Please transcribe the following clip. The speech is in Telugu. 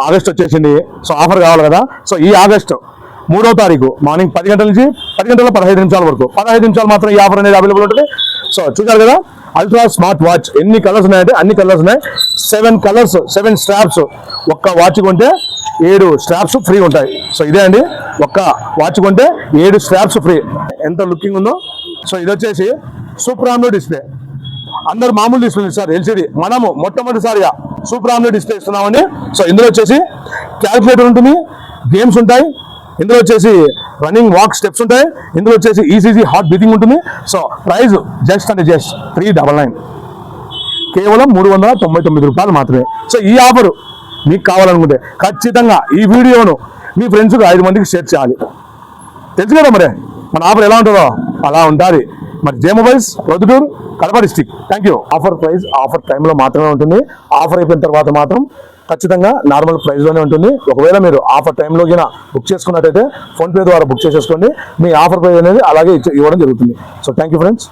ఆగస్ట్ వచ్చేసింది. సో ఆఫర్ కావాలి కదా. సో ఈ ఆగస్ట్ 3వ తారీఖు మార్నింగ్ 10 గంటల నుంచి 10 గంటల 15 నిమిషాల వరకు 15 నిమిషాలు మాత్రం ఈ ఆఫర్ అనేది అవైలబుల్ ఉంటుంది. సో చూసారు కదా, అల్ట్రా స్మార్ట్ వాచ్ ఎన్ని కలర్స్ ఉన్నాయంటే అన్ని కలర్స్ ఉన్నాయి. 7 కలర్స్ 7 స్ట్రాప్స్. ఒక్క వాచ్ కొంటే 7 స్ట్రాప్స్ ఫ్రీ ఉంటాయి. సో ఇదే అండి, ఒక్క వాచ్ కొంటే 7 స్ట్రాప్స్ ఫ్రీ. ఎంత లుకింగ్ ఉందో. సో ఇది వచ్చేసి సూపర్ ఆమ్లో డిస్ప్లే. అందరు మామూలు డిస్ప్లే ఇస్తారు ఎల్సిడి, మనము మొట్టమొదటిసారిగా సూపర్ ఆమ్లో డిస్ప్లే ఇస్తున్నామండి. సో ఇందులో వచ్చేసి క్యాల్కులేటర్ ఉంటుంది, గేమ్స్ ఉంటాయి, ఇందులో వచ్చేసి రన్నింగ్ వాక్ స్టెప్స్ ఉంటాయి, ఇందులో వచ్చేసి ఈసీజీ హార్ట్ బీటింగ్ ఉంటుంది. సో ప్రైస్ జస్ట్ 399, కేవలం 399 రూపాయలు మాత్రమే. సో ఈ ఆఫర్ మీకు కావాలనుకుంటే ఖచ్చితంగా ఈ వీడియోను మీ ఫ్రెండ్స్కి 5 మందికి షేర్ చేయాలి. తెలుసు కదా మరి మన ఆఫర్ ఎలా ఉంటుందో అలా ఉంటుంది. మరి J mobiles, Proddatur, Kadapa district. Thank you. Offer price offer టైంలో మాత్రమే ఉంటుంది. ఆఫర్ అయిపోయిన తర్వాత మాత్రం ఖచ్చితంగా నార్మల్ ప్రైస్లోనే ఉంటుంది. ఒకవేళ మీరు ఆఫర్ టైంలో కింద బుక్ చేసుకున్నట్టయితే ఫోన్పే ద్వారా బుక్ చేసేసుకోండి. మీ ఆఫర్ ప్రైస్ అనేది అలాగే ఇవ్వడం జరుగుతుంది. So thank you friends.